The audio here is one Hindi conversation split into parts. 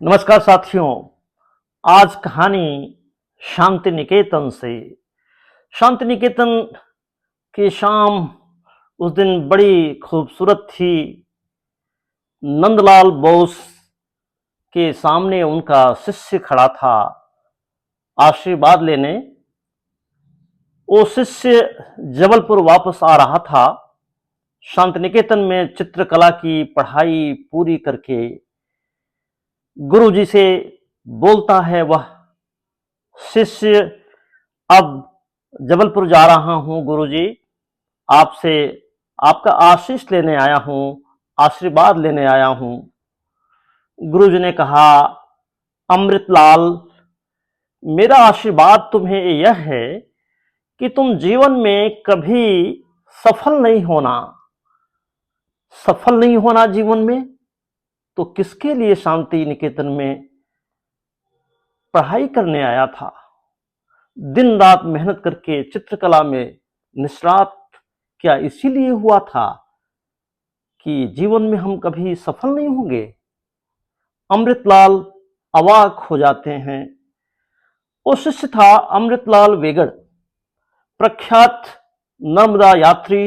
नमस्कार साथियों। आज कहानी शांति निकेतन से। शांति निकेतन की शाम उस दिन बड़ी खूबसूरत थी। नंदलाल बोस के सामने उनका शिष्य खड़ा था आशीर्वाद लेने। वो शिष्य जबलपुर वापस आ रहा था शांति निकेतन में चित्रकला की पढ़ाई पूरी करके। गुरुजी से बोलता है वह शिष्य, अब जबलपुर जा रहा हूं गुरुजी, आपसे आपका आशीष लेने आया हूं, आशीर्वाद लेने आया हूं। गुरुजी ने कहा, अमृतलाल, मेरा आशीर्वाद तुम्हें यह है कि तुम जीवन में कभी सफल नहीं होना। सफल नहीं होना जीवन में, तो किसके लिए शांति निकेतन में पढ़ाई करने आया था? दिन रात मेहनत करके चित्रकला में निष्णात क्या इसीलिए हुआ था कि जीवन में हम कभी सफल नहीं होंगे? अमृतलाल अवाक हो जाते हैं। वो शिष्य था अमृतलाल वेगड़, प्रख्यात नर्मदा यात्री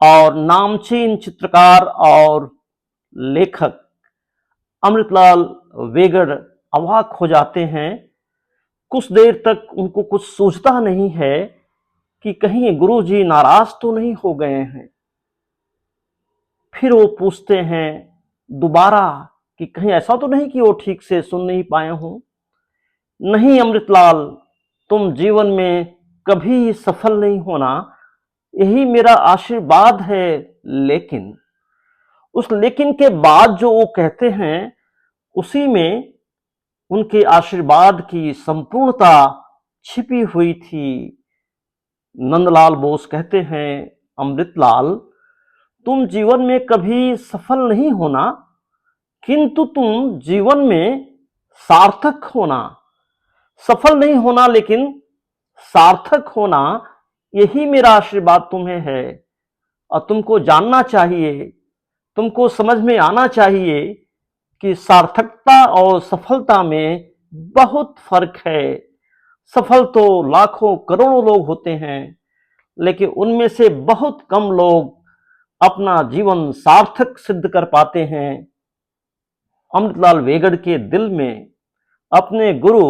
और नामचीन चित्रकार और लेखक। अमृतलाल वेगड़ अवाक हो जाते हैं। कुछ देर तक उनको कुछ सूझता नहीं है कि कहीं गुरुजी नाराज तो नहीं हो गए हैं। फिर वो पूछते हैं दोबारा कि कहीं ऐसा तो नहीं कि वो ठीक से सुन नहीं पाए हों। नहीं अमृतलाल, तुम जीवन में कभी सफल नहीं होना, यही मेरा आशीर्वाद है। लेकिन उस लेकिन के बाद जो वो कहते हैं, उसी में उनके आशीर्वाद की संपूर्णता छिपी हुई थी। नंदलाल बोस कहते हैं, अमृतलाल, तुम जीवन में कभी सफल नहीं होना, किंतु तुम जीवन में सार्थक होना। सफल नहीं होना लेकिन सार्थक होना, यही मेरा आशीर्वाद तुम्हें है। और तुमको जानना चाहिए, तुमको समझ में आना चाहिए कि सार्थकता और सफलता में बहुत फर्क है। सफल तो लाखों करोड़ों लोग होते हैं, लेकिन उनमें से बहुत कम लोग अपना जीवन सार्थक सिद्ध कर पाते हैं। अमृतलाल वेगड़ के दिल में अपने गुरु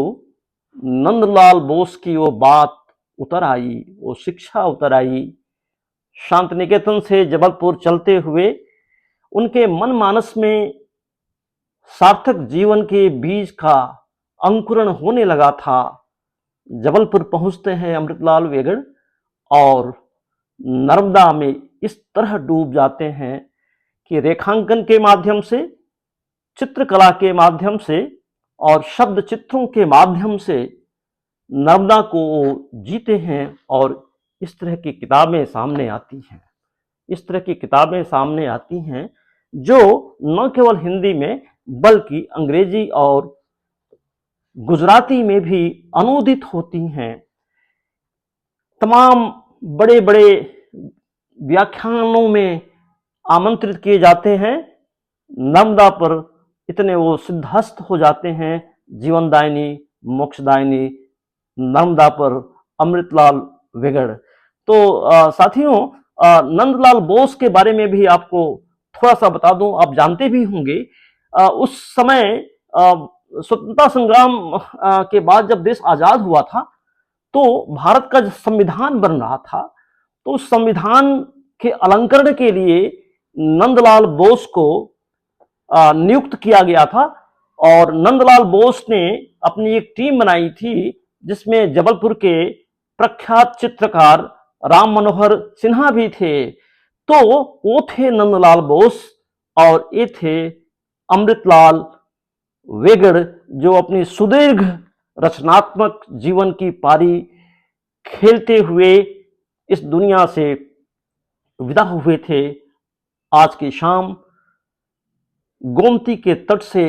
नंदलाल बोस की वो बात उतर आई, वो शिक्षा उतर आई। शांति निकेतन से जबलपुर चलते हुए उनके मन मानस में सार्थक जीवन के बीज का अंकुरण होने लगा था। जबलपुर पहुंचते हैं अमृतलाल वेगड़ और नर्मदा में इस तरह डूब जाते हैं कि रेखांकन के माध्यम से, चित्रकला के माध्यम से और शब्द चित्रों के माध्यम से नर्मदा को जीते हैं। और इस तरह की किताबें सामने आती हैं, इस तरह की किताबें सामने आती हैं जो न केवल हिंदी में बल्कि अंग्रेजी और गुजराती में भी अनुदित होती हैं। तमाम बड़े बड़े व्याख्यानों में आमंत्रित किए जाते हैं। नर्मदा पर इतने वो सिद्धहस्त हो जाते हैं, जीवनदायिनी, मोक्षदायिनी नर्मदा पर अमृतलाल वेगड़। तो साथियों, नंदलाल बोस के बारे में भी आपको थोड़ा सा बता दूं, आप जानते भी होंगे। उस समय स्वतंत्रता संग्राम के बाद जब देश आजाद हुआ था, तो भारत का संविधान बन रहा था। तो उस संविधान के अलंकरण के लिए नंदलाल बोस को नियुक्त किया गया था। और नंदलाल बोस ने अपनी एक टीम बनाई थी जिसमें जबलपुर के प्रख्यात चित्रकार राम मनोहर सिन्हा भी थे। तो वो थे नंदलाल बोस और ये थे अमृतलाल वेगड़, जो अपनी सुदीर्घ रचनात्मक जीवन की पारी खेलते हुए इस दुनिया से विदा हुए थे। आज की शाम गोमती के तट से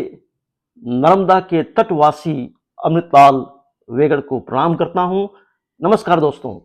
नर्मदा के तटवासी अमृतलाल वेगड़ को प्रणाम करता हूं। नमस्कार दोस्तों।